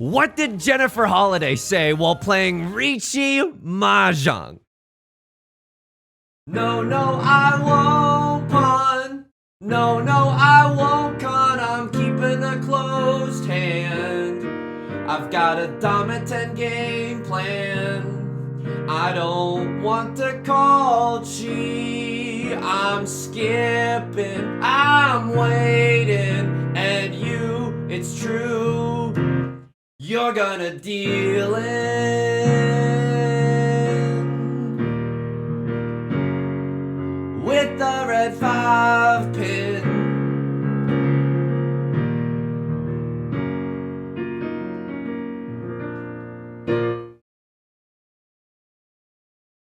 What did Jennifer Holliday say while playing Riichi Mahjong? No, I won't pawn. No, I won't con. I'm keeping a closed hand. I've got a dominant game plan. I don't want to call chi. I'm skipping, I'm waiting, and you, it's true, you're gonna deal in with the red 5 pin.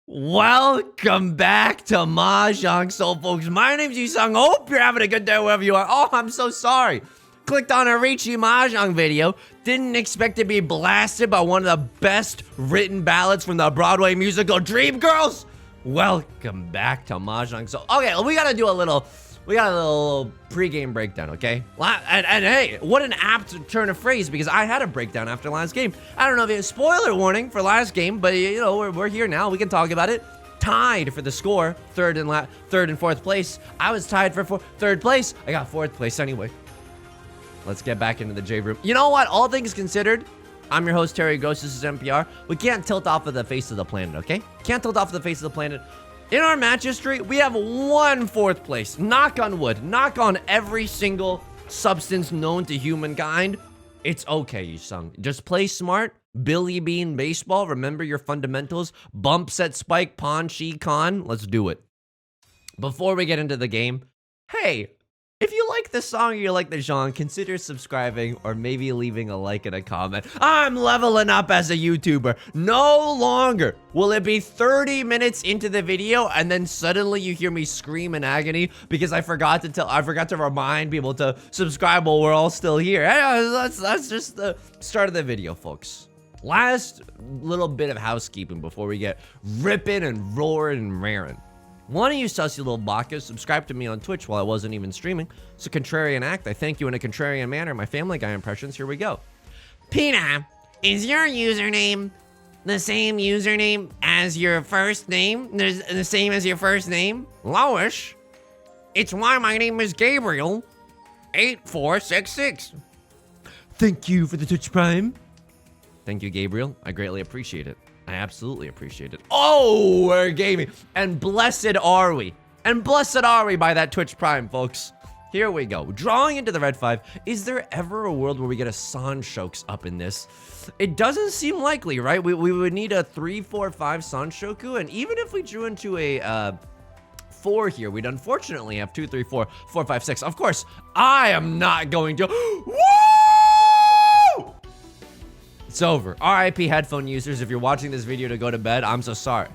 Welcome back to Mahjong Soul, folks. My name's Yusong. Hope you're having a good day wherever you are. Oh, I'm so sorry. Clicked on a Riichi Mahjong video. Didn't expect to be blasted by one of the best written ballads from the Broadway musical Dreamgirls. Welcome back to Mahjong Soul. Okay, we got a little pregame breakdown, okay? And hey, what an apt turn of phrase, because I had a breakdown after last game. I don't know if you have a spoiler warning for last game, but you know, we're here now. We can talk about it. Tied for the score, third and fourth place. I was tied for third place. I got fourth place anyway. Let's get back into the Jade Room. You know what? All things considered, I'm your host, Terry Ghost. This is NPR. We can't tilt off of the face of the planet, okay? Can't tilt off of the face of the planet. In our match history, we have 1 fourth place. Knock on wood. Knock on every single substance known to humankind. It's okay, Yusong. Just play smart. Billy Bean baseball. Remember your fundamentals. Bump, set, spike, pawn, chi, con. Let's do it. Before we get into the game, hey, if you like this song or you like the genre, consider subscribing or maybe leaving a like and a comment. I'm leveling up as a YouTuber. No longer will it be 30 minutes into the video and then suddenly you hear me scream in agony because I forgot to remind people to subscribe while we're all still here. Hey, that's just the start of the video, folks. Last little bit of housekeeping before we get ripping and roaring and raring. One of you sussy little bakas subscribed to me on Twitch while I wasn't even streaming. It's a contrarian act. I thank you in a contrarian manner. My Family Guy impressions. Here we go. Pina, is your username the same username as your first name? The same as your first name? Lois, it's why my name is Gabriel 8466. Thank you for the Twitch Prime. Thank you, Gabriel. I greatly appreciate it. I absolutely appreciate it. Oh, we're gaming. And blessed are we. And blessed are we by that Twitch Prime, folks. Here we go. Drawing into the red 5. Is there ever a world where we get a Sanshoku up in this? It doesn't seem likely, right? We would need a 3, 4, 5 Sanshoku. And even if we drew into a 4 here, we'd unfortunately have 2, 3, 4, 4, 5, 6. Of course, I am not going to... Woo! It's over. RIP headphone users. If you're watching this video to go to bed, I'm so sorry.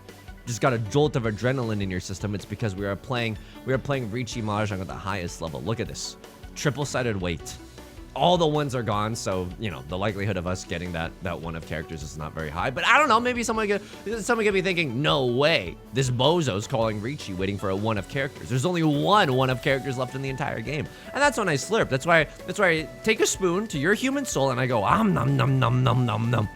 Just got a jolt of adrenaline in your system. It's because we are playing Riichi Mahjong at the highest level. Look at this. Triple-sided weight. All the ones are gone, so, you know, the likelihood of us getting that one of characters is not very high. But I don't know, maybe someone could be thinking, no way. This bozo's calling Riichi waiting for a 1 of characters. There's only 1 of characters left in the entire game. And that's when I slurp. That's why I take a spoon to your human soul and I go, nom nom nom nom nom nom.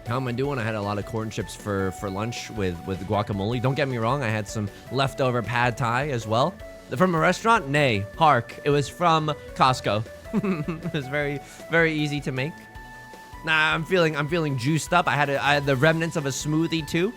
How am I doing? I had a lot of corn chips for lunch with guacamole. Don't get me wrong, I had some leftover pad thai as well. From a restaurant? Nay. Hark. It was from Costco. It was very, very easy to make. Nah, I'm feeling juiced up. I had the remnants of a smoothie too.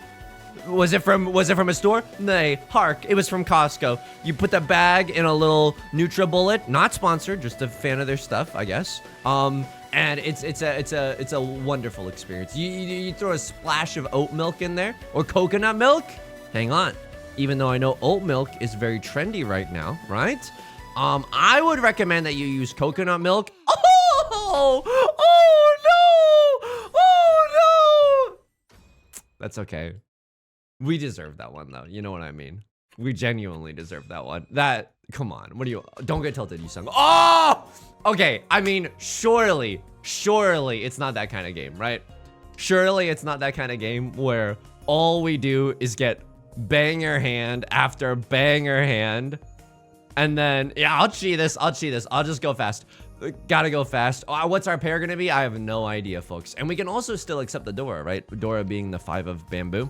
Was it from a store? Nay. Hark. It was from Costco. You put the bag in a little NutriBullet. Not sponsored, just a fan of their stuff, I guess. And it's a wonderful experience. You throw a splash of oat milk in there or coconut milk. Hang on. Even though I know oat milk is very trendy right now, right? I would recommend that you use coconut milk. Oh no! That's okay. We deserve that one though. You know what I mean? We genuinely deserve that one. Come on. Don't get tilted, Yusong. Oh! Okay, I mean, surely it's not that kind of game, right? Surely it's not that kind of game where all we do is get banger hand after banger hand. And then, yeah, I'll cheat this. I'll just go fast. Gotta go fast. What's our pair gonna be? I have no idea, folks. And we can also still accept the Dora, right? Dora being the 5 of bamboo.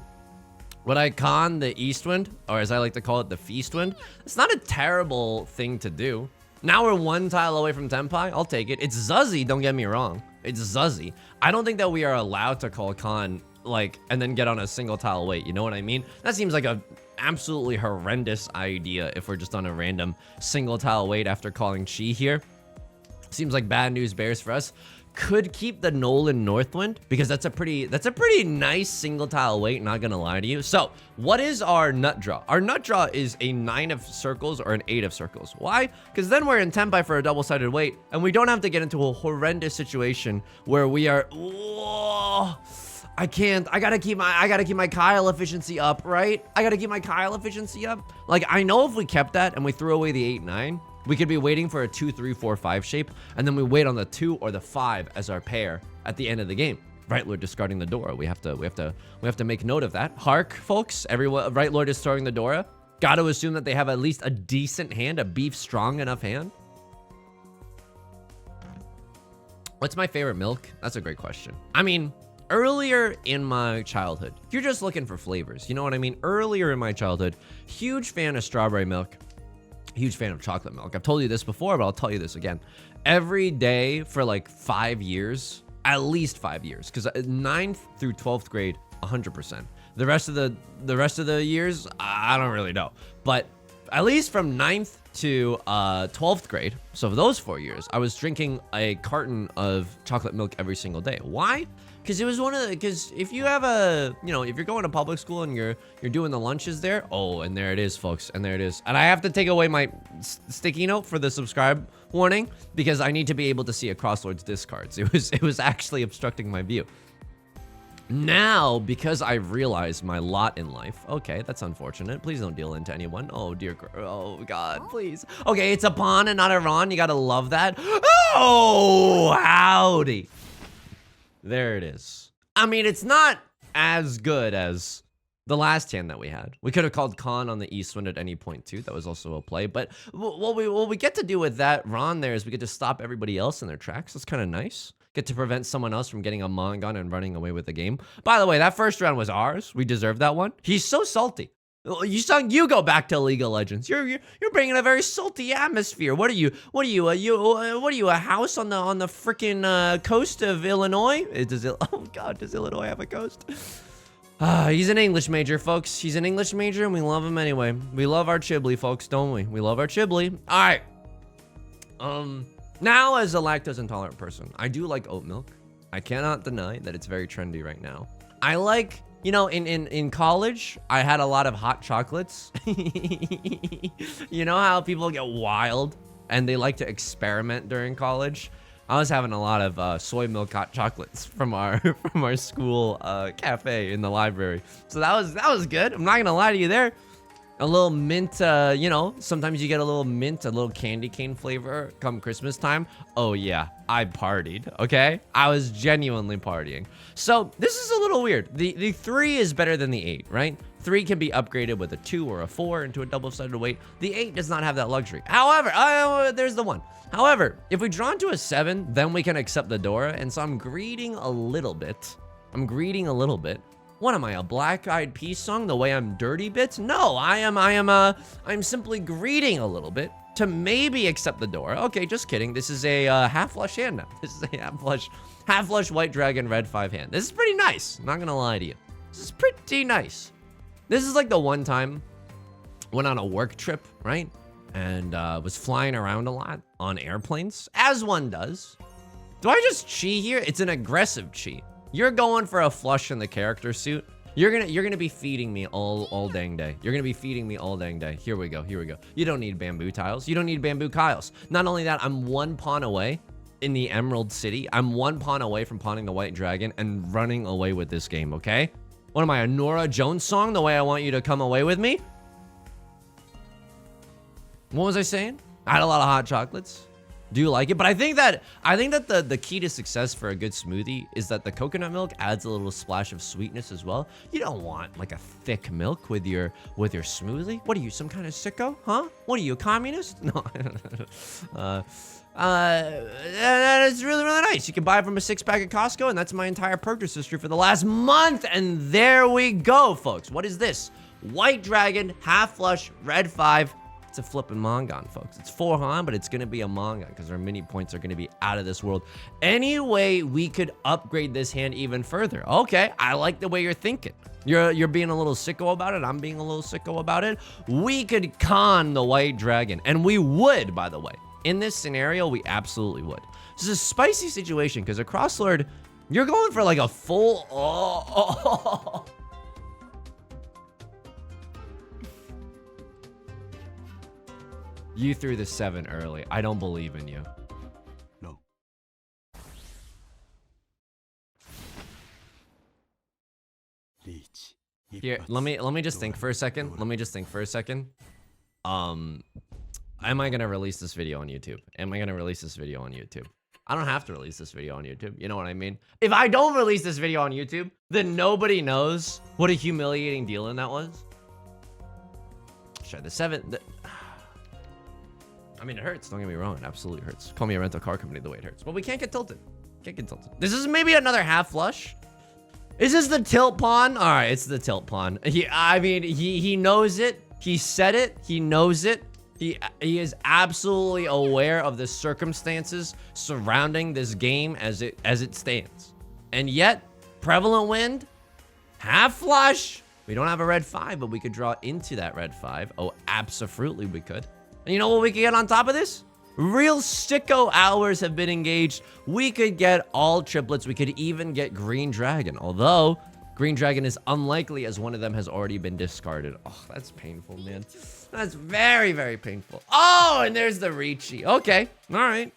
Would I con the East Wind, or as I like to call it, the Feast Wind? It's not a terrible thing to do. Now we're 1 tile away from Tenpai. I'll take it. It's Zuzzy, don't get me wrong. It's Zuzzy. I don't think that we are allowed to call con, like, and then get on a single tile wait. You know what I mean? That seems like a absolutely horrendous idea if we're just on a random single tile wait after calling Chi here. Seems like bad news bears for us. Could keep the Nolan Northwind because that's a pretty nice single tile wait, not gonna lie to you. So what is our nut draw? Our nut draw is a 9 of circles or an 8 of circles. Why? Because then we're in Tenpai for a double-sided wait and we don't have to get into a horrendous situation where we are, whoa, I gotta keep my Kyle efficiency up, right? I gotta keep my Kyle efficiency up. Like, I know if we kept that and we threw away the 8-9, we could be waiting for a 2, 3, 4, 5 shape, and then we wait on the 2 or the 5 as our pair at the end of the game. Right Lord discarding the Dora. We have to make note of that. Hark, folks. Everyone, Right Lord is throwing the Dora. Got to assume that they have at least a decent hand, a beef strong enough hand. What's my favorite milk? That's a great question. I mean, earlier in my childhood, if you're just looking for flavors, you know what I mean? Earlier in my childhood, huge fan of strawberry milk. Huge fan of chocolate milk. I've told you this before, but I'll tell you this again. Every day for like 5 years, at least 5 years, because 9th through 12th grade, 100%. The rest of the years, I don't really know. But at least from 9th to 12th grade, so for those 4 years, I was drinking a carton of chocolate milk every single day. Why? Because it was because if you have if you're going to public school and you're doing the lunches there, oh, and there it is, folks, and there it is. And I have to take away my sticky note for the subscribe warning because I need to be able to see across Lord's discards. It was actually obstructing my view. Now, because I've realized my lot in life, okay, that's unfortunate. Please don't deal into anyone. Oh, dear. Oh, God, please. Okay, it's a pawn and not a Ron. You gotta love that. Oh, howdy. There it is. I mean, it's not as good as the last hand that we had. We could have called Khan on the East Wind at any point, too. That was also a play. But what we get to do with that Ron there is we get to stop everybody else in their tracks. That's kind of nice. Get to prevent someone else from getting a Mongon and running away with the game. By the way, that first round was ours. We deserved that one. He's so salty. Yusong, you go back to League of Legends. You're bringing a very salty atmosphere. What are you? A house on the freaking coast of Illinois? Oh God, does Illinois have a coast? He's an English major, folks. He's an English major, and we love him anyway. We love our Chibli, folks, don't we? We love our Chibli. All right. Now, as a lactose intolerant person, I do like oat milk. I cannot deny that it's very trendy right now. I like. You know, in college, I had a lot of hot chocolates. You know how people get wild and they like to experiment during college? I was having a lot of soy milk hot chocolates from our school cafe in the library. So that was good. I'm not gonna lie to you there. A little mint, you know, sometimes you get a little mint, a little candy cane flavor come Christmas time. Oh yeah, I partied, okay? I was genuinely partying. So this is a little weird. The 3 is better than the 8, right? 3 can be upgraded with a 2 or a 4 into a double-sided weight. The 8 does not have that luxury. However, there's the 1. However, if we draw into a 7, then we can accept the Dora. And so I'm greeting a little bit. What am I, a Black-Eyed Peas song, the way I'm dirty bits? No, I'm simply greeting a little bit to maybe accept the Dora. Okay, just kidding. This is a half-flush hand now. This is a half-flush white dragon red 5 hand. This is pretty nice. I'm not gonna lie to you. This is pretty nice. This is like the one time went on a work trip, right? And was flying around a lot on airplanes, as one does. Do I just chi here? It's an aggressive chi. You're going for a flush in the character suit. You're gonna be feeding me all dang day. You're gonna be feeding me all dang day. Here we go. You don't need bamboo tiles. You don't need bamboo Kyles. Not only that, I'm 1 pawn away in the Emerald City. I'm 1 pawn away from pawning the White Dragon and running away with this game, okay? What am I, a Nora Jones song, the way I want you to come away with me? What was I saying? I had a lot of hot chocolates. Do you like it? But I think that the key to success for a good smoothie is that the coconut milk adds a little splash of sweetness as well. You don't want like a thick milk with your smoothie. What are you, some kind of sicko? Huh? What are you, a communist? No. And it's really, really nice. You can buy it from a 6-pack at Costco, and that's my entire purchase history for the last month. And there we go, folks. What is this? White Dragon, half flush, red 5. It's a flipping Mangan, folks. It's 4 Han, but it's going to be a Mangan because our mini points are going to be out of this world. Anyway, we could upgrade this hand even further. Okay, I like the way you're thinking. You're being a little sicko about it. I'm being a little sicko about it. We could con the White Dragon, and we would, by the way. In this scenario, we absolutely would. This is a spicy situation because a Crosslord, you're going for like a full... Oh. You threw the 7 early. I don't believe in you. No. Here, let me just think for a second. Let me just think for a second. Am I gonna release this video on YouTube? Am I gonna release this video on YouTube? I don't have to release this video on YouTube. You know what I mean? If I don't release this video on YouTube, then nobody knows what a humiliating deal-in that was. Sure, the 7... I mean, it hurts. Don't get me wrong. It absolutely hurts. Call me a rental car company the way it hurts. But we can't get tilted. Can't get tilted. This is maybe another half flush. Is this the tilt pawn? All right, it's the tilt pawn. I mean, he knows it. He said it. He knows it. He is absolutely aware of the circumstances surrounding this game as it stands. And yet, prevalent wind, half flush. We don't have a red 5, but we could draw into that red 5. Oh, absolutely we could. And you know what we could get on top of this? Real sicko hours have been engaged. We could get all triplets. We could even get Green Dragon. Although, Green Dragon is unlikely as one of them has already been discarded. Oh, that's painful, man. That's very, very painful. Oh, and there's the Riichi. Okay, all right.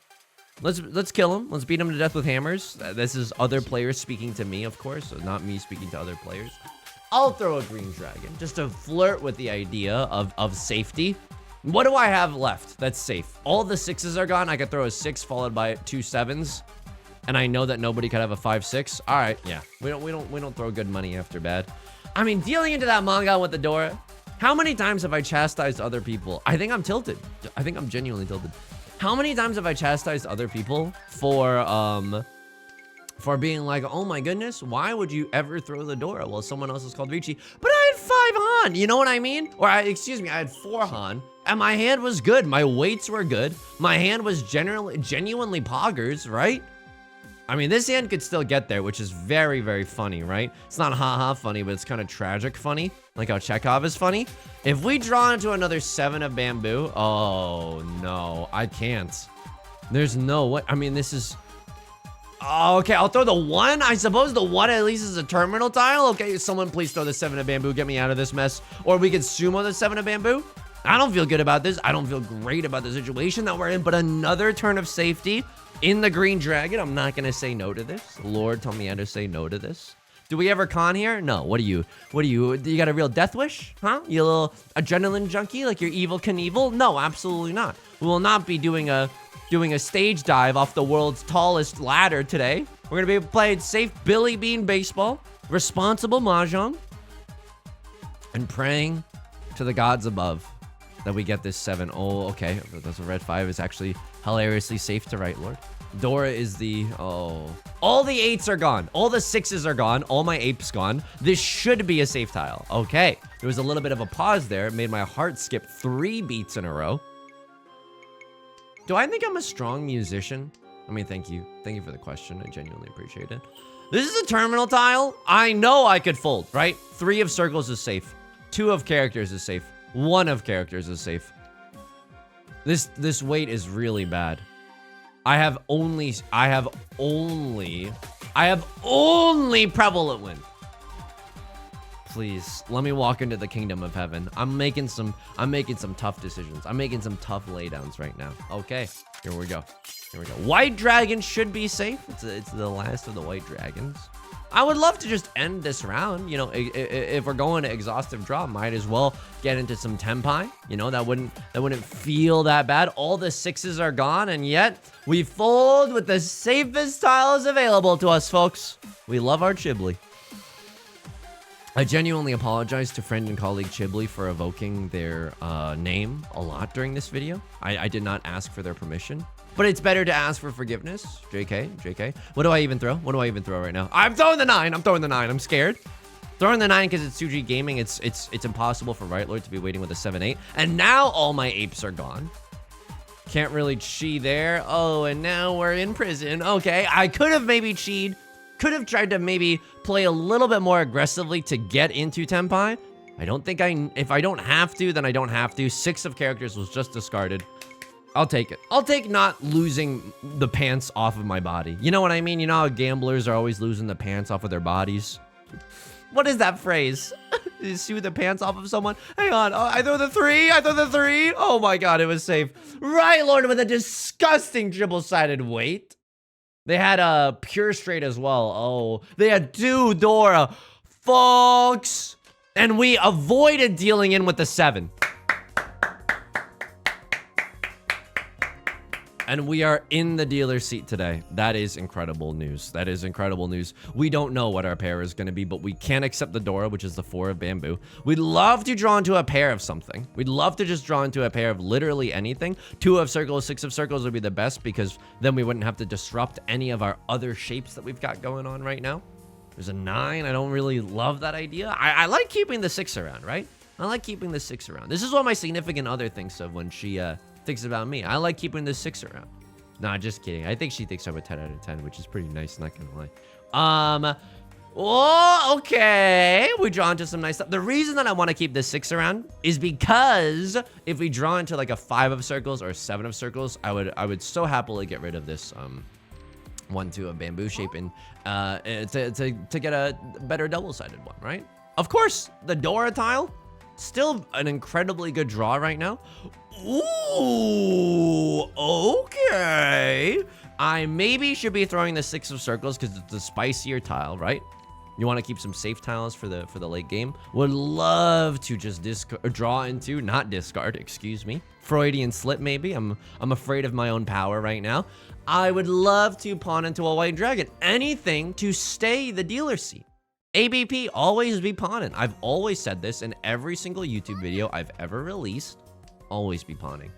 Let's kill him. Let's beat him to death with hammers. This is other players speaking to me, of course, so not me speaking to other players. I'll throw a Green Dragon just to flirt with the idea of safety. What do I have left that's safe? All the 6s are gone. I could throw a 6 followed by 2 7s. And I know that nobody could have a 5-6. All right, yeah. We don't throw good money after bad. I mean, dealing into that manga with the Dora. How many times have I chastised other people? I think I'm tilted. I think I'm genuinely tilted. How many times have I chastised other people for being like, oh my goodness, why would you ever throw the Dora? Well, someone else is called Riichi, but I had 5 Han. You know what I mean? Or excuse me, I had 4 Han. And my hand was good. My weights were good. My hand was genuinely poggers, right? I mean, this hand could still get there, which is very, very funny, right? It's not haha funny, but it's kind of tragic funny, like how Chekhov is funny. If we draw into another 7 of bamboo, oh no, I can't. There's no way. I mean, this is... Oh, okay, I'll throw the 1. I suppose the 1 at least is a terminal tile. Okay, someone please throw the 7 of bamboo. Get me out of this mess. Or we could sumo the 7 of bamboo. I don't feel good about this. I don't feel great about the situation that we're in, but another turn of safety in the Green Dragon. I'm not gonna say no to this. Lord, tell me how to say no to this. Do we ever con here? No. What are you? You got a real death wish? Huh? You little adrenaline junkie like you're Evil Knievel? No, absolutely not. We will not be doing a stage dive off the world's tallest ladder today. We're gonna be playing safe Billy Bean baseball, responsible Mahjong, and praying to the gods above that we get this 7. Oh, okay. That's a red 5 is actually hilariously safe to write, Lord. Dora is the... Oh. All the 8s are gone. All the 6s are gone. All my apes gone. This should be a safe tile. Okay. There was a little bit of a pause there. It made my heart skip 3 beats in a row. Do I think I'm a strong musician? I mean, thank you. Thank you for the question. I genuinely appreciate it. This is a terminal tile. I know I could fold, right? 3 of circles is safe. 2 of characters is safe. 1 of characters is safe. This weight is really bad. I have only prevalent wind. Please, let me walk into the kingdom of heaven. I'm making some tough decisions. I'm making some tough laydowns right now. Okay, here we go. Here we go. White dragon should be safe. It's the last of the white dragons. I would love to just end this round. You know, if we're going to exhaustive draw, might as well get into some tempai. You know, that wouldn't feel that bad. All the 6s are gone, and yet we fold with the safest tiles available to us, folks. We love our Chibli. I genuinely apologize to friend and colleague Chibli for evoking their name a lot during this video. I did not ask for their permission. but it's better to ask for forgiveness. JK. What do I even throw? What do I even throw right now? I'm throwing the 9. I'm scared. Throwing the 9 because it's 2G gaming. It's impossible for Right Lord to be waiting with a 7-8. And now all my apes are gone. Can't really chi there. Oh, and now we're in prison. Okay, I could have maybe chi'd. Could have tried to maybe play a little bit more aggressively to get into Tenpai. I don't think if I don't have to, then I don't have to. 6 of characters was just discarded. I'll take it. I'll take not losing the pants off of my body. You know what I mean? You know how gamblers are always losing the pants off of their bodies? What is that phrase? You shoot the pants off of someone? Hang on. Oh, I throw the 3. Oh my god, it was safe. Right Lord with a disgusting triple-sided weight. They had a pure straight as well. Oh, they had 2 Dora. Folks. And we avoided dealing in with the 7. And we are in the dealer seat today. That is incredible news. That is incredible news. We don't know what our pair is going to be, but we can't accept the Dora, which is the 4 of bamboo. We'd love to draw into a pair of something. We'd love to just draw into a pair of literally anything. 2 of circles, 6 of circles would be the best because then we wouldn't have to disrupt any of our other shapes that we've got going on right now. There's a 9. I don't really love that idea. I like keeping the 6 around, right? I like keeping the 6 around. This is what my significant other thinks of when she thinks about me. I like keeping the 6 around. Nah, just kidding. I think she thinks I'm a 10 out of 10, which is pretty nice, not gonna lie. Oh, okay. We draw into some nice stuff. The reason that I want to keep this 6 around is because if we draw into like a 5 of circles or 7 of circles, I would so happily get rid of this 1-2 of bamboo shape and to get a better double-sided one, right? Of course, the Dora tile, still an incredibly good draw right now. Ooh, okay. I maybe should be throwing the 6 of circles because it's a spicier tile, right? You want to keep some safe tiles for the late game. Would love to just draw into, not discard, excuse me. Freudian slip maybe. I'm afraid of my own power right now. I would love to pawn into a white dragon. Anything to stay the dealer seat. ABP, always be pawning. I've always said this in every single YouTube video I've ever released. Always be pawning.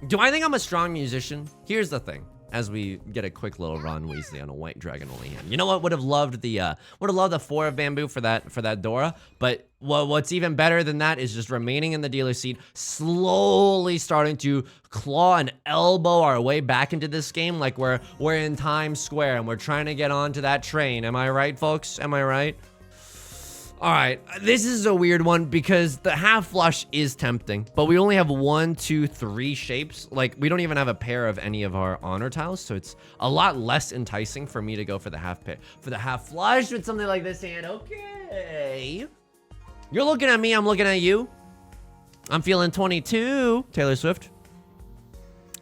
Do I think I'm a strong musician? Here's the thing. As we get a quick little Ron Weasley on a white dragon only hand. You know what? Would have loved the 4 of bamboo for that Dora. But what's even better than that is just remaining in the dealer seat, slowly starting to claw and elbow our way back into this game like we're in Times Square and we're trying to get onto that train. Am I right, folks? Am I right? All right, this is a weird one because the half flush is tempting, but we only have 1, 2, 3 shapes. Like, we don't even have a pair of any of our honor tiles, so it's a lot less enticing for me to go for the half flush with something like this hand. Okay. You're looking at me, I'm looking at you. I'm feeling 22, Taylor Swift.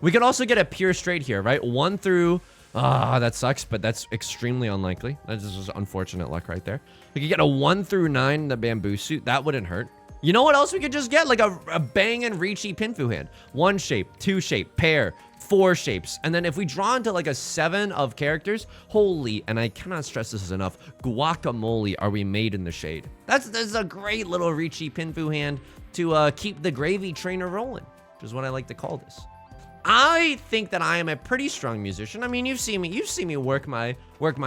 We could also get a pure straight here, right? 1 through... Ah, that sucks, but that's extremely unlikely. That's just unfortunate luck right there. We could get a 1 through 9 in the bamboo suit. That wouldn't hurt. You know what else we could just get? Like a banging Riichi Pinfu hand. 1 shape, 2 shape, pair, 4 shapes. And then if we draw into like a 7 of characters, holy, and I cannot stress this enough, guacamole, are we made in the shade. That's a great little Riichi Pinfu hand to keep the gravy trainer rolling, which is what I like to call this. I think that I am a pretty strong musician. I mean, you've seen me work my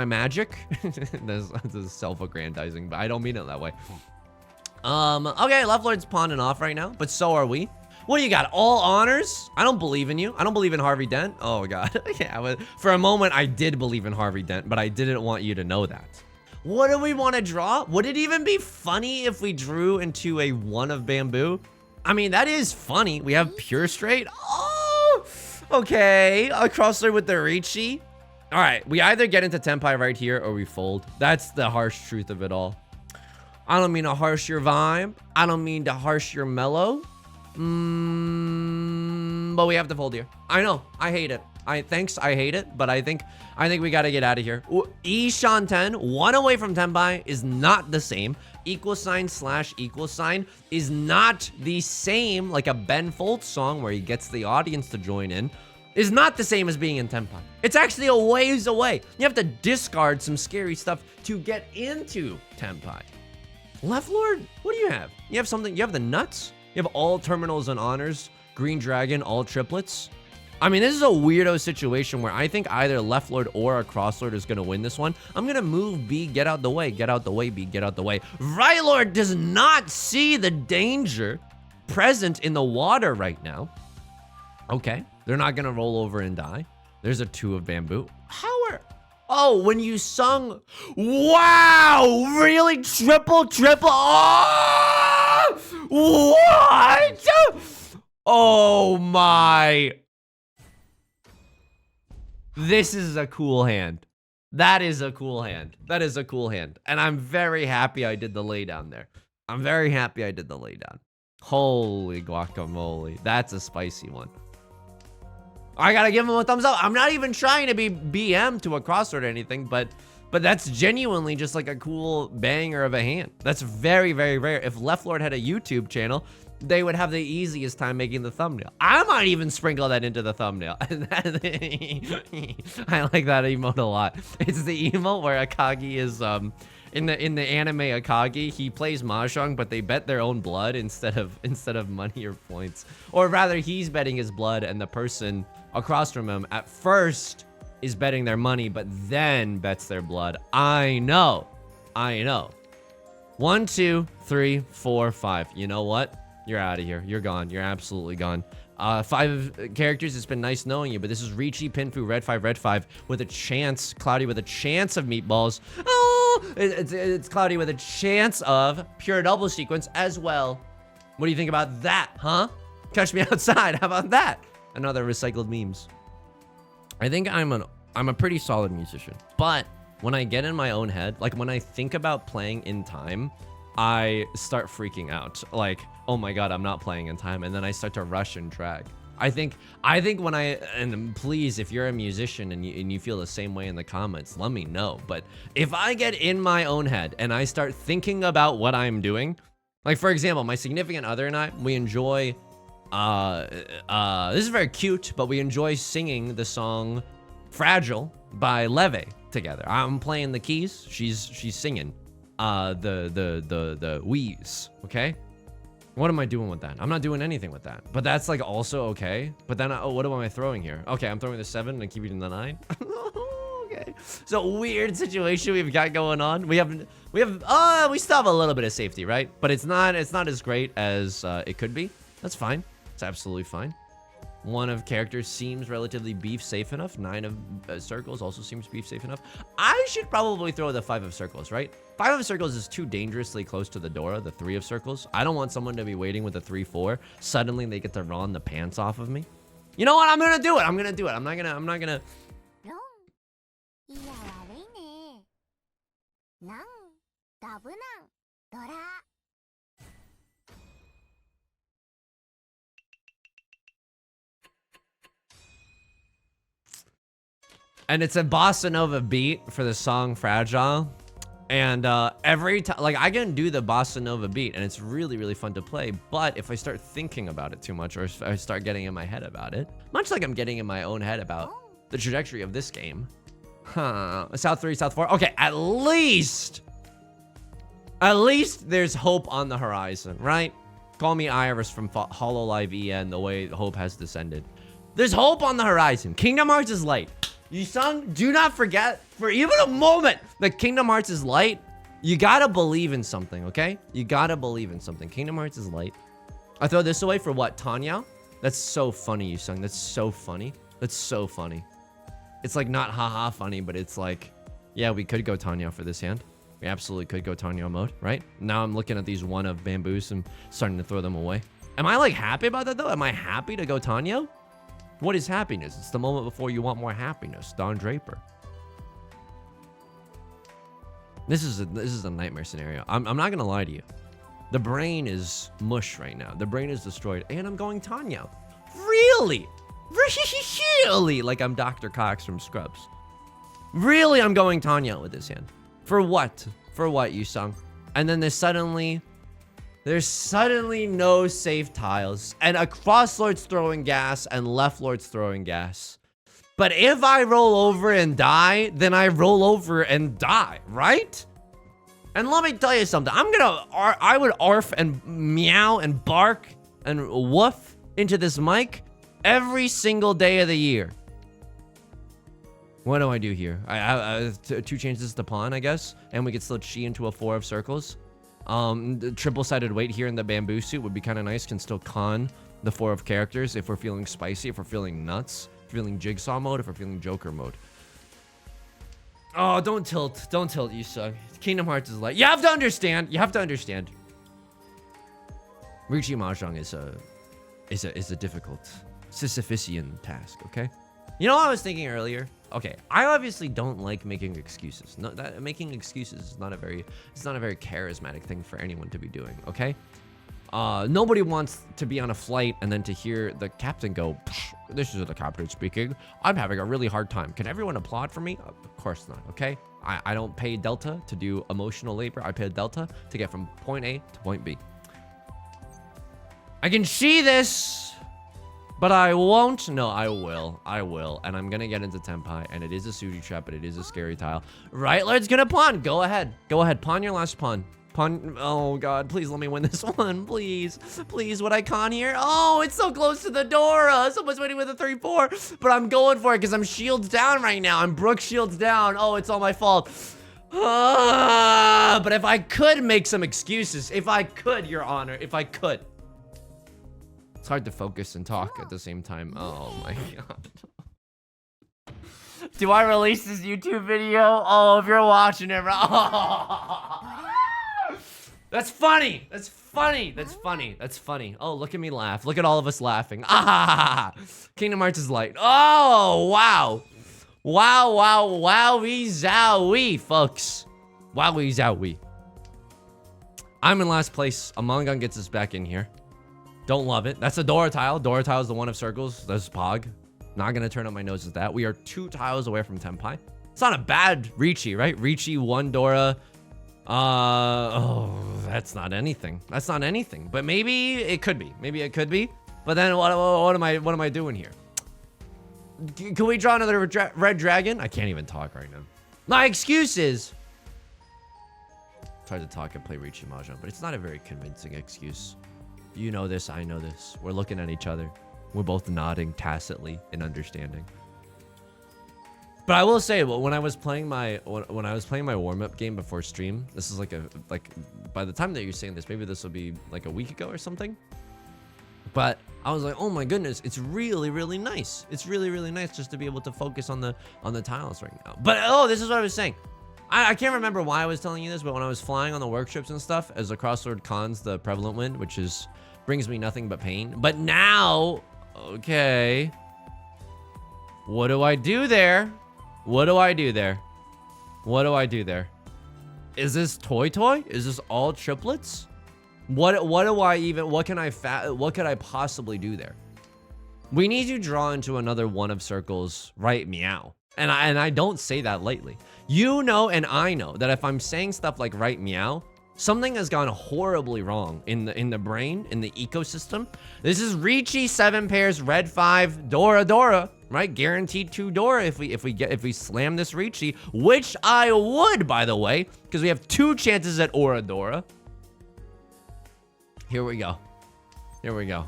magic. This is self-aggrandizing, but I don't mean it that way. Okay, Left Lord's pawning off right now, but so are we. What do you got? All honors? I don't believe in you. I don't believe in Harvey Dent. Oh god. Yeah, for a moment I did believe in Harvey Dent, but I didn't want you to know that. What do we want to draw? Would it even be funny if we drew into a 1 of bamboo? I mean, that is funny. We have pure straight. Oh! Okay, a crosser with the Riichi. All right, we either get into Tenpai right here or we fold. That's the harsh truth of it all. I don't mean to harsh your vibe. I don't mean to harsh your mellow. But we have to fold here. I know, I hate it. I hate it, but I think we gotta get out of here. Ishan 10, 1 away from Tenpai is not the same. Equal sign / equal sign is not the same, like a Ben Folds song where he gets the audience to join in, is not the same as being in Tenpai. It's actually a ways away. You have to discard some scary stuff to get into Tenpai. Left Lord, what do you have? You have something, you have the nuts? You have all terminals and honors Green Dragon, all triplets. I mean, this is a weirdo situation where I think either Left Lord or a Cross Lord is going to win this one. I'm going to move B, get out the way, get out the way, B, get out the way. Right Lord does not see the danger present in the water right now. Okay, they're not going to roll over and die. There's a 2 of bamboo. How are... Oh, when you sung... Wow, really? Triple? Oh! What? Oh my... This is a cool hand. That is a cool hand. That is a cool hand. And I'm very happy I did the laydown there. I'm very happy I did the laydown. Holy guacamole. That's a spicy one. I gotta give him a thumbs up. I'm not even trying to be BM to a crossword or anything, but that's genuinely just like a cool banger of a hand. That's very, very rare. If Left Lord had a YouTube channel, they would have the easiest time making the thumbnail. I might even sprinkle that into the thumbnail. I like that emote a lot. It's the emote where Akagi is in the anime Akagi, he plays Mahjong, but they bet their own blood instead of money or points. Or rather, he's betting his blood, and the person across from him at first is betting their money, but then bets their blood. I know. 1, 2, 3, 4, 5. You know what? You're out of here. You're gone. You're absolutely gone. 5 characters. It's been nice knowing you, but this is Riichi, Pinfu, red 5 with a chance. Cloudy with a chance of meatballs. Oh, it's Cloudy with a chance of pure double sequence as well. What do you think about that, huh? Catch me outside. How about that? Another recycled memes. I think I'm a pretty solid musician, but when I get in my own head, like when I think about playing in time, I start freaking out. Like, oh my god, I'm not playing in time, and then I start to rush and drag. I think when and please, if you're a musician and you feel the same way in the comments, let me know. But if I get in my own head and I start thinking about what I'm doing, like for example, my significant other and I, we enjoy, this is very cute, but we enjoy singing the song Fragile by Leve together. I'm playing the keys, she's singing the wheeze, okay? What am I doing with that? I'm not doing anything with that. But that's like also okay. But then, what am I throwing here? Okay, I'm throwing the 7 and keeping the 9. Okay. So weird situation we've got going on. We still have a little bit of safety, right? But it's not as great as it could be. That's fine. It's absolutely fine. 1 of characters seems relatively beef safe enough. 9 of circles also seems beef safe enough. I should probably throw the 5 of circles, right? 5 of circles is too dangerously close to the door, the 3 of circles. I don't want someone to be waiting with a 3-4. Suddenly they get to run the pants off of me. You know what? I'm gonna do it. I'm not gonna. And it's a bossa nova beat for the song Fragile. And every time, like I can do the bossa nova beat and it's really, really fun to play. But if I start thinking about it too much, or if I start getting in my head about it, much like I'm getting in my own head about the trajectory of this game. South 3, South 4. Okay, at least there's hope on the horizon, right? Call me Iris from Hololive EN, the way hope has descended. There's hope on the horizon. Kingdom Hearts is light. Yusong, do not forget for even a moment that Kingdom Hearts is light. You gotta believe in something, okay? You gotta believe in something. Kingdom Hearts is light. I throw this away for what? Tanya? That's so funny, Yusong. That's so funny. That's so funny. It's like not haha funny, but it's like, yeah, we could go Tanya for this hand. We absolutely could go Tanya mode, right? Now I'm looking at these 1 of bamboos and starting to throw them away. Am I like happy about that though? Am I happy to go Tanya? What is happiness? It's the moment before you want more happiness. Don Draper. This is a nightmare scenario. I'm not gonna lie to you. The brain is mush right now. The brain is destroyed, and I'm going Tanya. Really? Really? Like I'm Dr. Cox from Scrubs. Really, I'm going Tanya with this hand. For what? For what, Yusong? And then there's suddenly no safe tiles. And a cross lord's throwing gas and left lord's throwing gas. But if I roll over and die, then I roll over and die, right? And let me tell you something. I would arf and meow and bark and woof into this mic every single day of the year. What do I do here? I have 2 chances to pawn, I guess. And we could still chi into a 4 of circles. The triple-sided weight here in the bamboo suit would be kind of nice. Can still con the 4 of characters if we're feeling spicy, if we're feeling nuts, if we're feeling jigsaw mode, if we're feeling Joker mode. Oh, don't tilt. Don't tilt, you suck. Kingdom Hearts is like... You have to understand. You have to understand. Riichi Mahjong is a difficult Sisyphean task, okay? You know what I was thinking earlier? Okay, I obviously don't like making excuses. No, making excuses is not a very charismatic thing for anyone to be doing, okay? Nobody wants to be on a flight and then to hear the captain go, "This is the captain speaking. I'm having a really hard time. Can everyone applaud for me?" Of course not, okay? I don't pay Delta to do emotional labor. I pay Delta to get from point A to point B. I can see this, but I won't. No, I will. I will. And I'm going to get into Tenpai. And it is a sushi trap, but it is a scary tile. Right, Lord's going to pawn. Go ahead. Go ahead. Pawn your last pawn. Pawn. Oh, God. Please let me win this one. Please. Please. Would I con here? Oh, it's so close to the Dora. Someone's waiting with a 3-4. But I'm going for it because I'm shields down right now. I'm Brooke shields down. Oh, it's all my fault. But if I could make some excuses. If I could, Your Honor. If I could. It's hard to focus and talk at the same time. Oh my god. Do I release this YouTube video? Oh, if you're watching it, oh. That's funny. That's funny. That's funny. That's funny. Oh, look at me laugh. Look at all of us laughing. Ah, Kingdom Hearts is light. Oh, wow. Wow, wow, wowie zowie, folks. Wowie zowie. I'm in last place. Amongon gets us back in here. Don't love it. That's a Dora tile. Dora tile is the 1 of circles. That's Pog. Not gonna turn up my nose at that. We are 2 tiles away from Tenpai. It's not a bad Riichi, right? Riichi, 1 Dora. Oh, that's not anything. That's not anything. But maybe it could be. Maybe it could be. But then what am I doing here? Can we draw another red dragon? I can't even talk right now. My excuse is... Tried to talk and play Riichi Mahjong, but it's not a very convincing excuse. You know this, I know this. We're looking at each other. We're both nodding tacitly in understanding. But I will say, well, when I was playing my warm-up game before stream, this is like by the time that you're saying this, maybe this will be like a week ago or something. But I was like, oh my goodness, it's really, really nice. It's really, really nice just to be able to focus on the tiles right now. But oh, this is what I was saying. I can't remember why I was telling you this, but when I was flying on the work trips and stuff, as the crossword cons the prevalent wind, which brings me nothing but pain. But now, okay, what do I do there? What do I do there? What do I do there? Is this toy? Is this all triplets? What could I possibly do there? We need to draw into another 1 of circles, right? Meow. And I don't say that lightly. You know, and I know that if I'm saying stuff like right meow, something has gone horribly wrong in the brain, in the ecosystem. This is Riichi 7 pairs, red 5, Dora, right? Guaranteed 2 Dora if we slam this Riichi, which I would, by the way, because we have 2 chances at Dora. Here we go. Here we go.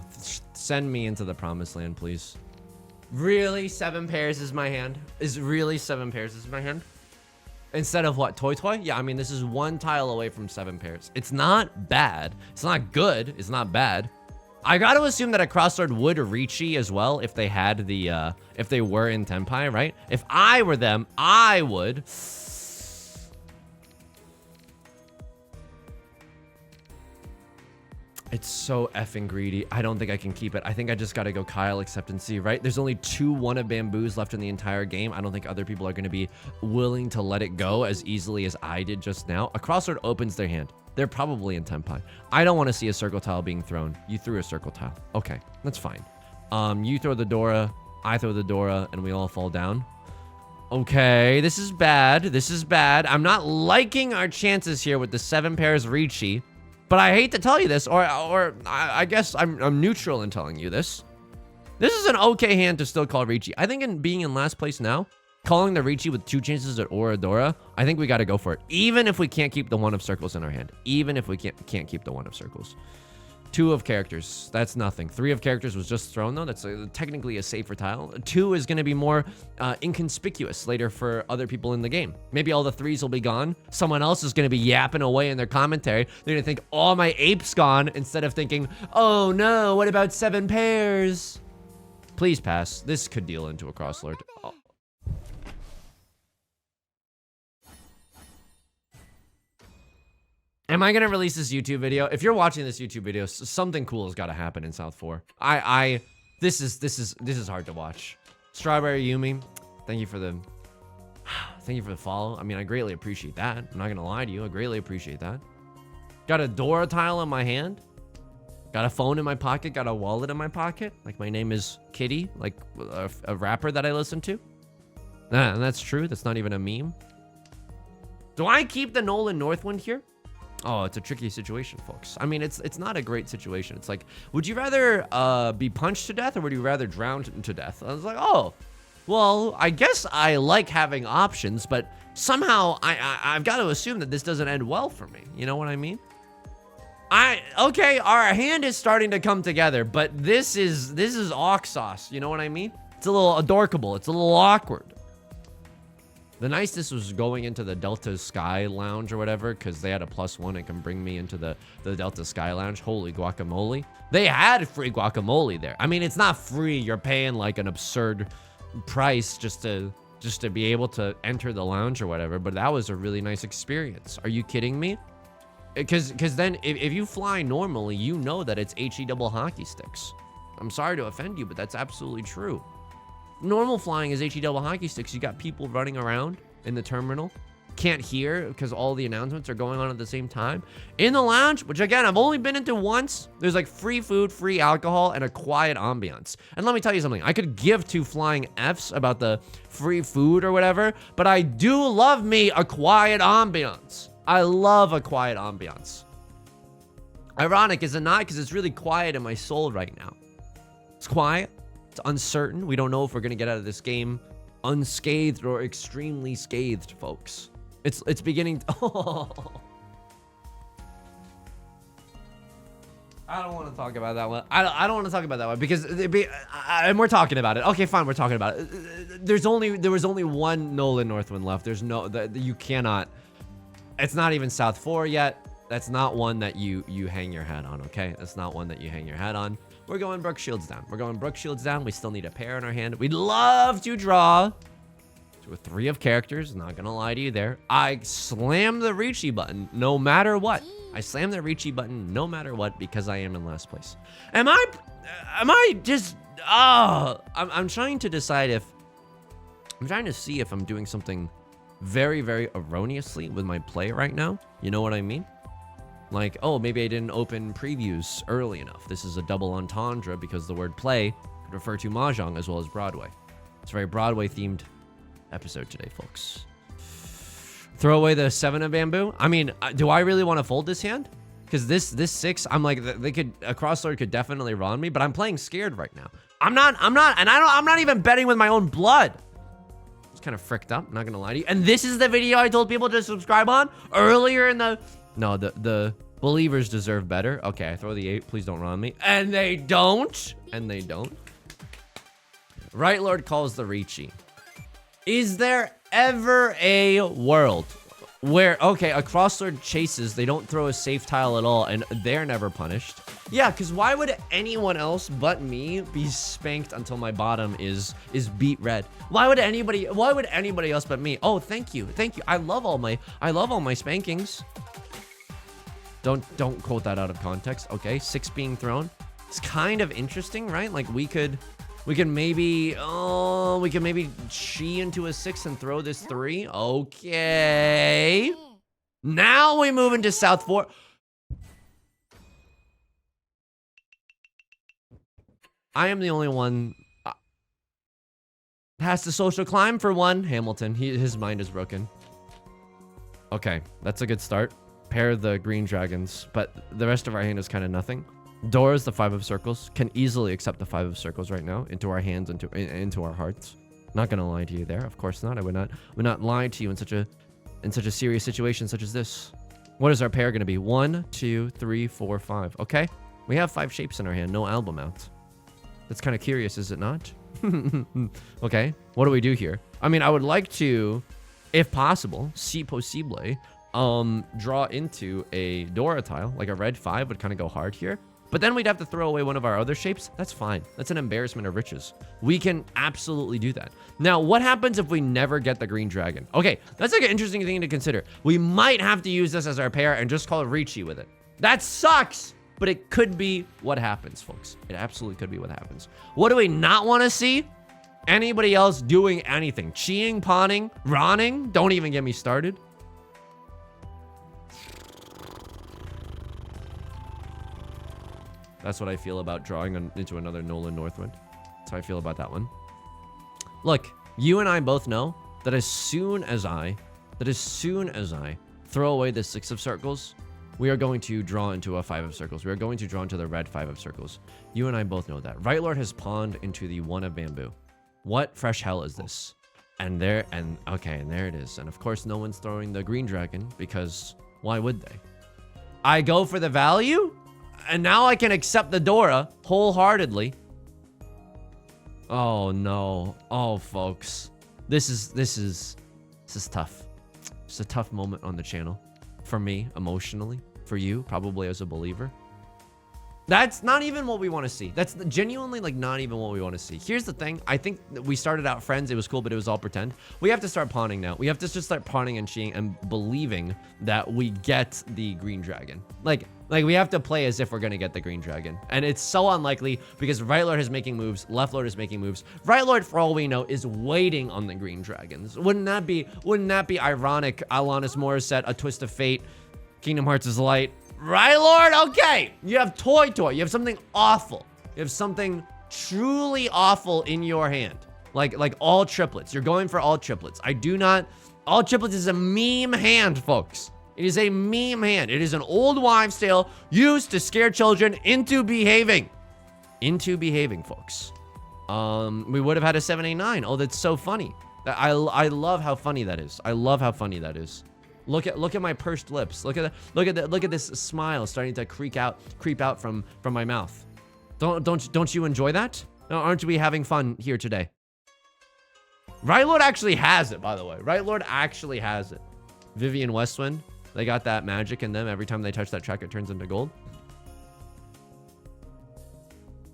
Send me into the promised land, please. Really? 7 pairs is my hand? Is really 7 pairs is my hand? Instead of what? Toy? Yeah, I mean, this is 1 tile away from 7 pairs. It's not bad. It's not good. It's not bad. I got to assume that a crossword would Riichi as well if they had the, if they were in Tenpai, right? If I were them, I would. It's so effing greedy. I don't think I can keep it. I think I just got to go Kyle acceptancy, right? There's only 2 1 of bamboos left in the entire game. I don't think other people are going to be willing to let it go as easily as I did just now. A crossword opens their hand. They're probably in Tenpai. I don't want to see a circle tile being thrown. You threw a circle tile. Okay, that's fine. You throw the Dora, I throw the Dora, and we all fall down. Okay, this is bad. This is bad. I'm not liking our chances here with the 7 pairs Riichi. But I hate to tell you this, or I guess I'm neutral in telling you this. This is an okay hand to still call Riichi. I think in being in last place now, calling the Riichi with 2 chances at Dora, I think we got to go for it. Even if we can't keep the 1 of circles in our hand. Even if we can't keep the 1 of circles. 2 of characters. That's nothing. 3 of characters was just thrown, though. That's technically a safer tile. 2 is going to be more inconspicuous later for other people in the game. Maybe all the 3s will be gone. Someone else is going to be yapping away in their commentary. They're going to think, all my apes gone, instead of thinking, oh no, what about 7 pairs? Please pass. This could deal into a crosslord. Oh. Am I gonna release this YouTube video? If you're watching this YouTube video, something cool has got to happen in South 4. This is hard to watch. Strawberry Yumi, thank you for the follow. I mean, I greatly appreciate that. I'm not gonna lie to you, I greatly appreciate that. Got a Dora tile in my hand. Got a phone in my pocket. Got a wallet in my pocket. Like my name is Kitty, like a rapper that I listen to. And that's true. That's not even a meme. Do I keep the Nolan Northwind here? Oh, it's a tricky situation, folks. I mean, it's not a great situation. It's like, would you rather be punched to death or would you rather drown to death? I was like, oh, well, I guess I like having options, but somehow I've got to assume that this doesn't end well for me. You know what I mean? Okay, our hand is starting to come together, but this is ox sauce. You know what I mean? It's a little adorkable. It's a little awkward. The nicest was going into the Delta Sky Lounge or whatever, because they had a +1 and can bring me into the Delta Sky Lounge. Holy guacamole. They had free guacamole there. I mean, it's not free. You're paying like an absurd price just to be able to enter the lounge or whatever, but that was a really nice experience. Are you kidding me? Because then if you fly normally, you know that it's HE double hockey sticks. I'm sorry to offend you, but that's absolutely true. Normal flying is HE double hockey sticks. You got people running around in the terminal. Can't hear because all the announcements are going on at the same time. In the lounge, which again, I've only been into once, there's like free food, free alcohol, and a quiet ambiance. And let me tell you something. I could give 2 flying Fs about the free food or whatever, but I do love me a quiet ambiance. I love a quiet ambiance. Ironic, is it not? Because it's really quiet in my soul right now. It's quiet. It's uncertain. We don't know if we're going to get out of this game unscathed or extremely scathed, folks. It's beginning to... Oh. I don't want to talk about that one. I don't want to talk about that one because and we're talking about it. Okay, fine, we're talking about it. There was only one Nolan Northwind left. There's no... You cannot... It's not even South 4 yet. That's not one that you hang your hat on, okay? That's not one that you hang your hat on. We're going Brook Shields down. We're going Brook Shields down. We still need a pair in our hand. We'd love to draw to a 3 of characters. Not gonna lie to you there. I slam the Riichi button no matter what. I slam the Riichi button no matter what because I am in last place. Am I just... Oh, I'm trying to decide if... I'm trying to see if I'm doing something very, very erroneously with my play right now. You know what I mean? Like, oh, maybe I didn't open previews early enough. This is a double entendre because the word play could refer to Mahjong as well as Broadway. It's a very Broadway-themed episode today, folks. Throw away the 7 of bamboo. I mean, do I really want to fold this hand? Because this 6, I'm like, a crosslord could definitely run me, but I'm playing scared right now. I'm not even betting with my own blood. Kind of fricked up, not gonna lie to you. And this is the video I told people to subscribe on earlier in the... No, the believers deserve better. Okay, I throw the 8. Please don't run me. And they don't. And they don't. Right Lord calls the Riichi. Is there ever a world where, okay, a crosslord chases, they don't throw a safe tile at all, and they're never punished? Yeah, because why would anyone else but me be spanked until my bottom is beat red? Why would anybody else but me? Oh, thank you. I love all my spankings. Don't quote that out of context. Okay, 6 being thrown. It's kind of interesting, right? Like we could maybe chi into a 6 and throw this 3. Okay. Now we move into South 4. I am the only one has to social climb for one. Hamilton, his mind is broken. Okay, that's a good start. Pair the green dragons, but the rest of our hand is kind of nothing. Doors, the 5 of circles, can easily accept the 5 of circles right now into our hands, into our hearts. Not gonna lie to you there, of course not. I would not lie to you in such a serious situation such as this. What is our pair gonna be? 1, 2, 3, 4, 5. Okay, We have 5 shapes in our hand, no album out. That's kind of curious, is it not? Okay, what do we do here? I mean, I would like to, if possible, si possible, draw into a Dora tile. Like a red 5 would kind of go hard here. But then we'd have to throw away one of our other shapes. That's fine. That's an embarrassment of riches. We can absolutely do that. Now, what happens if we never get the green dragon? Okay, that's like an interesting thing to consider. We might have to use this as our pair and just call it Riichi with it. That sucks, but it could be what happens, folks. It absolutely could be what happens. What do we not want to see? Anybody else doing anything? Chiing, pawning, ronning? Don't even get me started. That's what I feel about drawing into another Nolan Northwind. That's how I feel about that one. Look, you and I both know that as soon as I throw away the 6 of circles, we are going to draw into a 5 of circles. We are going to draw into the red 5 of circles. You and I both know that. Right Lord has pawned into the 1 of bamboo. What fresh hell is this? And there it is. And of course, no one's throwing the green dragon because why would they? I go for the value? And now I can accept the Dora wholeheartedly. Oh no. Oh folks. This is tough. It's a tough moment on the channel. For me, emotionally. For you, probably as a believer. That's not even what we want to see. That's genuinely like not even what we want to see. Here's the thing. I think that we started out friends. It was cool, but it was all pretend. We have to start pawning now. We have to just start pawning and cheating and believing that we get the green dragon. Like we have to play as if we're going to get the green dragon. And it's so unlikely because right Lord is making moves. Left Lord is making moves. Right Lord, for all we know, is waiting on the green dragons. Wouldn't that be ironic? Alanis Morissette, A Twist of Fate, Kingdom Hearts is Light. Right, Lord? Okay. You have toy. You have something awful. You have something truly awful in your hand. Like all triplets. You're going for all triplets. All triplets is a meme hand, folks. It is a meme hand. It is an old wives' tale used to scare children into behaving. Into behaving, folks. We would have had a 789. Oh, that's so funny. I love how funny that is. I love how funny that is. Look at my pursed lips. Look at this smile starting to creep out from my mouth. Don't you enjoy that? No, aren't we having fun here today? Right Lord actually has it, by the way. Right Lord actually has it. Vivian Westwind, they got that magic in them. Every time they touch that track, it turns into gold.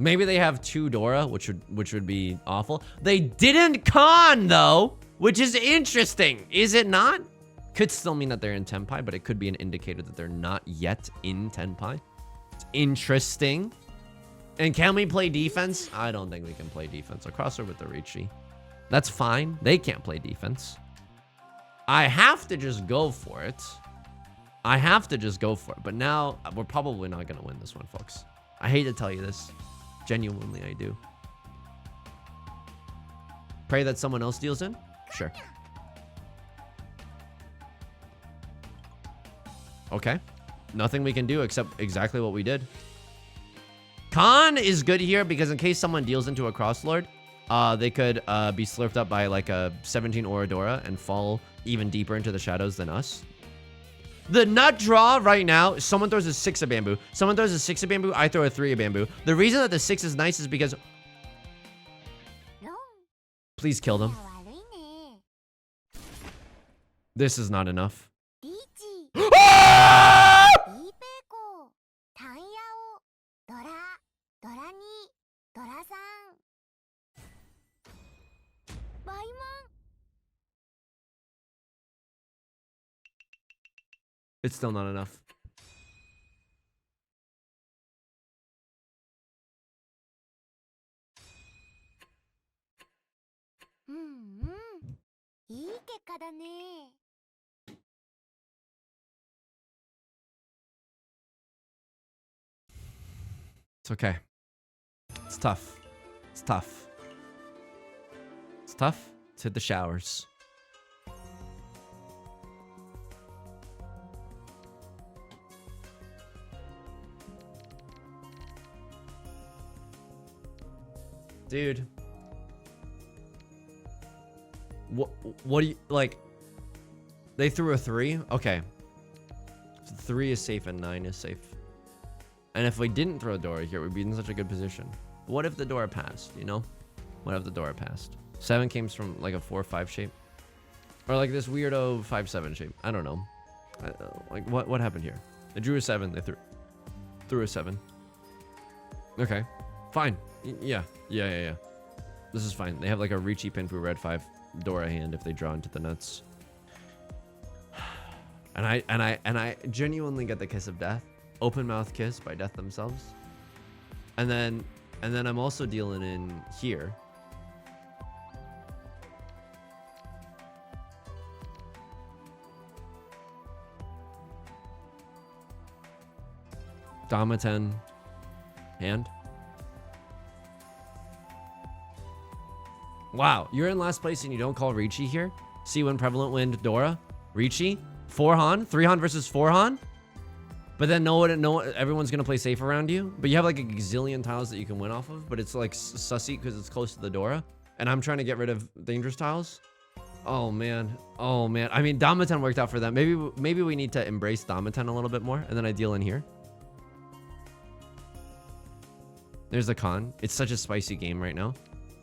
Maybe they have 2 Dora, which would be awful. They didn't con though, which is interesting, is it not? Could still mean that they're in Tenpai, but it could be an indicator that they're not yet in Tenpai. It's interesting. And can we play defense? I don't think we can play defense. I'll cross her with the Riichi. That's fine. They can't play defense. I have to just go for it. But now, we're probably not going to win this one, folks. I hate to tell you this. Genuinely, I do. Pray that someone else deals in? Sure. Okay. Nothing we can do except exactly what we did. Con is good here because in case someone deals into a crosslord, they could be slurped up by like a 17 Oradora and fall even deeper into the shadows than us. The nut draw right now, someone throws a 6 of bamboo. Someone throws a 6 of bamboo, I throw a 3 of bamboo. The reason that the 6 is nice is because... Please kill them. This is not enough. It's still not enough. It's okay. It's tough. It's tough. It's tough. Let's hit the showers. Dude. What do you, like, they threw a 3? Okay. So 3 is safe and 9 is safe. And if we didn't throw a Dora here, we'd be in such a good position. What if the Dora passed, you know? What if the Dora passed? 7 came from like a 4-5 shape. Or like this weirdo 5-7 shape. I don't know. Like what happened here? They drew a 7. They threw a 7. Okay. Fine. Yeah. This is fine. They have like a Riichi Pinfu red 5 Dora hand if they draw into the nuts. And I genuinely get the kiss of death. Open mouth kiss by death themselves. And then I'm also dealing in here. Damaten hand. Wow, you're in last place and you don't call Riichi here? C1 prevalent wind Dora? Riichi? 4Han? 3Han versus 4Han? But then everyone's gonna play safe around you. But you have like a gazillion tiles that you can win off of, but it's like sussy because it's close to the Dora. And I'm trying to get rid of dangerous tiles. Oh man. Oh man. I mean, Damaten worked out for them. Maybe we need to embrace Damaten a little bit more, and then I deal in here. There's the con. It's such a spicy game right now.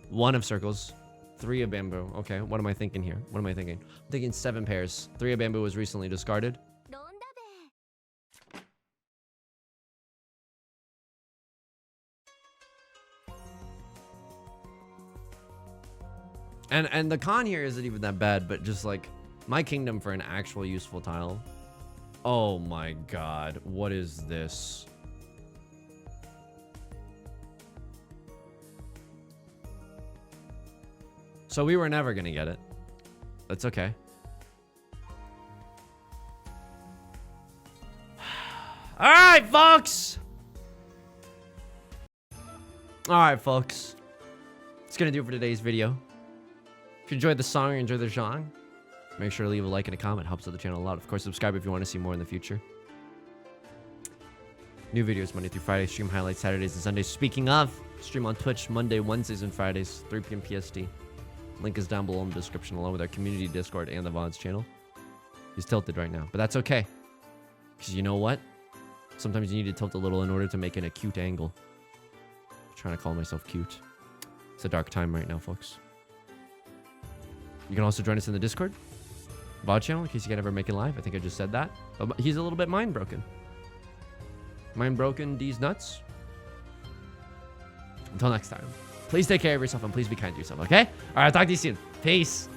1 of circles. 3 of bamboo. Okay, what am I thinking here? What am I thinking? I'm thinking 7 pairs. 3 of bamboo was recently discarded. And the con here isn't even that bad, but just like my kingdom for an actual useful tile. Oh my god, what is this? So we were never gonna get it. That's okay. All right, folks. All right, folks. That's gonna do it for today's video. If you enjoyed the song or enjoyed the genre, make sure to leave a like and a comment. It helps out the channel a lot. Of course, subscribe if you want to see more in the future. New videos Monday through Friday. Stream highlights Saturdays and Sundays. Speaking of, stream on Twitch Monday, Wednesdays, and Fridays, 3 p.m. PST. Link is down below in the description, along with our community Discord and the VODs channel. He's tilted right now, but that's okay. Because you know what? Sometimes you need to tilt a little in order to make an acute angle. I'm trying to call myself cute. It's a dark time right now, folks. You can also join us in the Discord VOD channel in case you can ever make it live. I think I just said that. But he's a little bit mind broken. Mind broken, D's nuts. Until next time. Please take care of yourself and please be kind to yourself, okay? All right, I'll talk to you soon. Peace.